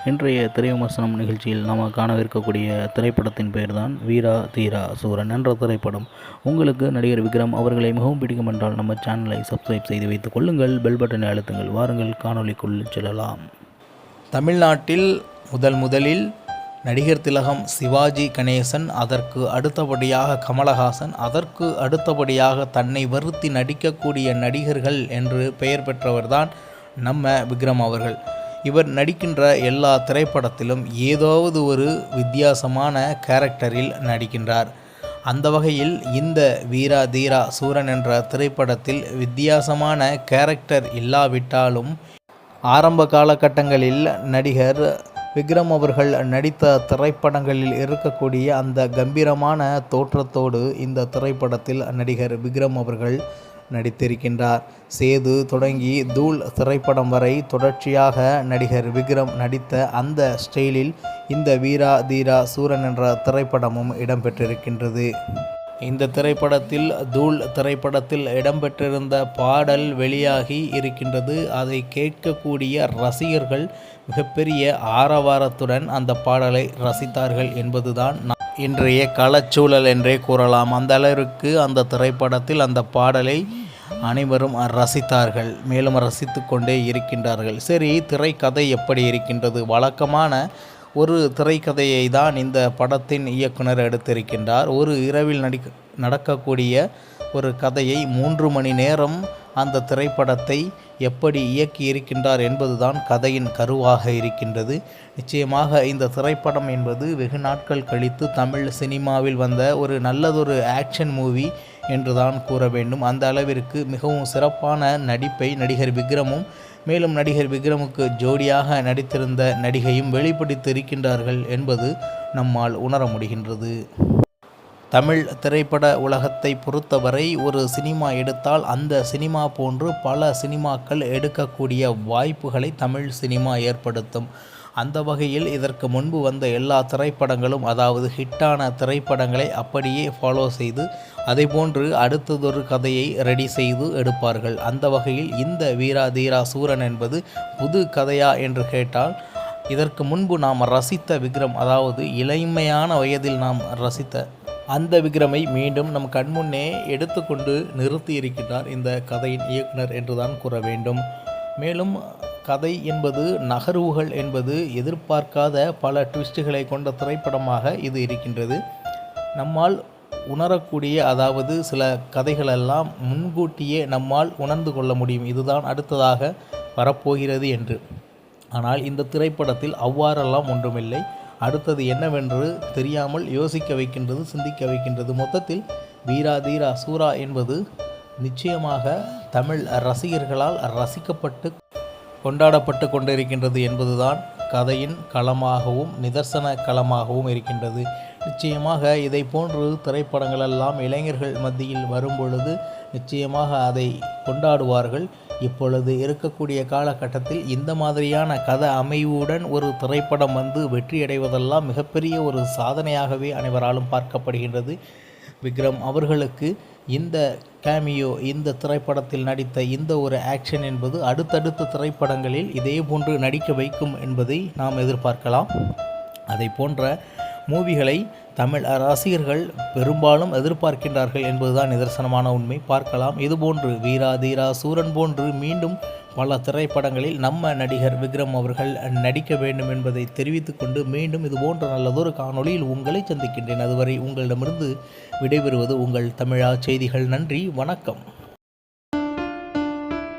இன்றைய திரை விமர்சனம் நிகழ்ச்சியில் நாம் காணவிருக்கக்கூடிய திரைப்படத்தின் பெயர் தான் வீரா தீரா சூரன் என்ற திரைப்படம். உங்களுக்கு நடிகர் விக்ரம் அவர்களை மிகவும் பிடிக்கும் என்றால் நம்ம சேனலை சப்ஸ்கிரைப் செய்து வைத்துக் கொள்ளுங்கள், பெல் பட்டனை அழுத்துங்கள். வாருங்கள் காணொலிக்குள் செல்லலாம். தமிழ்நாட்டில் முதலில் நடிகர் திலகம் சிவாஜி கணேசன், அதற்கு அடுத்தபடியாக கமலஹாசன், அதற்கு அடுத்தபடியாக தன்னை வருத்தி நடிக்கக்கூடிய நடிகர்கள் என்று பெயர் பெற்றவர்தான் நம்ம விக்ரம் அவர்கள். இவர் நடிக்கின்ற எல்லா திரைப்படத்திலும் ஏதாவது ஒரு வித்தியாசமான கேரக்டரில் நடிக்கின்றார். அந்த வகையில் இந்த வீரா தீரா சூரன் என்ற திரைப்படத்தில் வித்தியாசமான கேரக்டர் இல்லாவிட்டாலும் ஆரம்ப காலகட்டங்களில் நடிகர் விக்ரம் அவர்கள் நடித்த திரைப்படங்களில் இருக்கக்கூடிய அந்த கம்பீரமான தோற்றத்தோடு இந்த திரைப்படத்தில் நடிகர் விக்ரம் அவர்கள் நடித்திருக்கின்றார். சேது தொடங்கி தூள் திரைப்படம் வரை தொடர்ச்சியாக நடிகர் விக்ரம் நடித்த அந்த ஸ்டைலில் இந்த வீரா தீரா சூரன் என்ற திரைப்படமும் இடம்பெற்றிருக்கின்றது. இந்த திரைப்படத்தில் தூள் திரைப்படத்தில் இடம்பெற்றிருந்த பாடல் வெளியாகி இருக்கின்றது. அதை கேட்கக்கூடிய ரசிகர்கள் மிகப்பெரிய ஆரவாரத்துடன் அந்த பாடலை ரசித்தார்கள் என்பதுதான் இன்றைய களச்சூழல் என்றே கூறலாம். அந்த அளவிற்கு அந்த திரைப்படத்தில் அந்த பாடலை அனைவரும் ரசித்தார்கள், மேலும் ரசித்து கொண்டே இருக்கின்றார்கள். சரி, திரைக்கதை எப்படி இருக்கின்றது? வழக்கமான ஒரு திரைக்கதையை தான் இந்த படத்தின் இயக்குனர் எடுத்திருக்கின்றார். ஒரு இரவில் நடக்கக்கூடிய ஒரு கதையை 3 மணி நேரம் அந்த திரைப்படத்தை எப்படி இயக்கி இருக்கின்றார் என்பதுதான் கதையின் கருவாக இருக்கின்றது. நிச்சயமாக இந்த திரைப்படம் என்பது வெகு நாட்கள் கழித்து தமிழ் சினிமாவில் வந்த ஒரு நல்லதொரு ஆக்ஷன் மூவி என்றுதான் கூற வேண்டும். அந்த அளவிற்கு மிகவும் சிறப்பான நடிப்பை நடிகர் விக்ரமும், மேலும் நடிகர் விக்ரமுக்கு ஜோடியாக நடித்திருந்த நடிகையும் வெளிப்படுத்தியிருக்கின்றார்கள் என்பது நம்மால் உணர முடிகின்றது. தமிழ் திரைப்பட உலகத்தை பொறுத்தவரை ஒரு சினிமா எடுத்தால் அந்த சினிமா போன்று பல சினிமாக்கள் எடுக்கக்கூடிய வாய்ப்புகளை தமிழ் சினிமா ஏற்படுத்தும். அந்த வகையில் இதற்கு முன்பு வந்த எல்லா திரைப்படங்களும், அதாவது ஹிட்டான திரைப்படங்களை அப்படியே ஃபாலோ செய்து அதேபோன்று அடுத்ததொரு கதையை ரெடி செய்து எடுப்பார்கள். அந்த வகையில் இந்த வீரா தீரா சூரன் என்பது புது கதையா என்று கேட்டால், இதற்கு முன்பு நாம் ரசித்த விக்ரம், அதாவது இளமையான வயதில் நாம் ரசித்த அந்த விக்ரமை மீண்டும் நம் கண்முன்னே எடுத்துக்கொண்டு நிறுத்தி இருக்கின்றார் இந்த கதையின் இயக்குனர் என்றுதான் கூற வேண்டும். மேலும் கதை என்பது, நகர்வுகள் என்பது எதிர்பார்க்காத பல ட்விஸ்ட்டுகளை கொண்ட திரைப்படமாக இது இருக்கின்றது. நம்மால் உணரக்கூடிய, அதாவது சில கதைகளெல்லாம் முன்கூட்டியே நம்மால் உணர்ந்து கொள்ள முடியும், இதுதான் அடுத்ததாக வரப்போகிறது என்று. ஆனால் இந்த திரைப்படத்தில் அவ்வாறெல்லாம் ஒன்றுமில்லை. அடுத்தது என்னவென்று தெரியாமல் யோசிக்க வைக்கின்றது, சிந்திக்க வைக்கின்றது. மொத்தத்தில் வீரா தீரா சூரா என்பது நிச்சயமாக தமிழ் ரசிகர்களால் ரசிக்கப்பட்டு கொண்டாடப்பட்டு கொண்டிருக்கின்றது என்பதுதான் கதையின் களமாகவும் நிதர்சன களமாகவும் இருக்கின்றது. நிச்சயமாக இதை போன்று திரைப்படங்களெல்லாம் இளைஞர்கள் மத்தியில் வரும்பொழுது நிச்சயமாக அதை கொண்டாடுவார்கள். இப்பொழுது இருக்கக்கூடிய காலகட்டத்தில் இந்த மாதிரியான கதை அமைவுடன் ஒரு திரைப்படம் வந்து வெற்றியடைவதெல்லாம் மிகப்பெரிய ஒரு சாதனையாகவே அனைவராலும் பார்க்கப்படுகின்றது. விக்ரம் அவர்களுக்கு இந்த கேமியோ, இந்த திரைப்படத்தில் நடித்த இந்த ஒரு ஆக்ஷன் என்பது அடுத்தடுத்த திரைப்படங்களில் இதே போன்று நடிக்க வைக்கும் என்பதை நாம் எதிர்பார்க்கலாம். அதை போன்ற மூவிகளை தமிழ் ரசிகர்கள் பெரும்பாலும் எதிர்பார்க்கின்றார்கள் என்பதுதான் நிதர்சனமான உண்மை. பார்க்கலாம், இதுபோன்று வீரா தீரா சூரன் போன்று மீண்டும் பல திரைப்படங்களில் நம்ம நடிகர் விக்ரம் அவர்கள் நடிக்க வேண்டும் என்பதை தெரிவித்துக் கொண்டு மீண்டும் இதுபோன்ற நல்லதொரு காணொளியில் உங்களை சந்திக்கின்றேன். அதுவரை உங்களிடமிருந்து விடைபெறுவது உங்கள் தமிழா செய்திகள். நன்றி, வணக்கம்.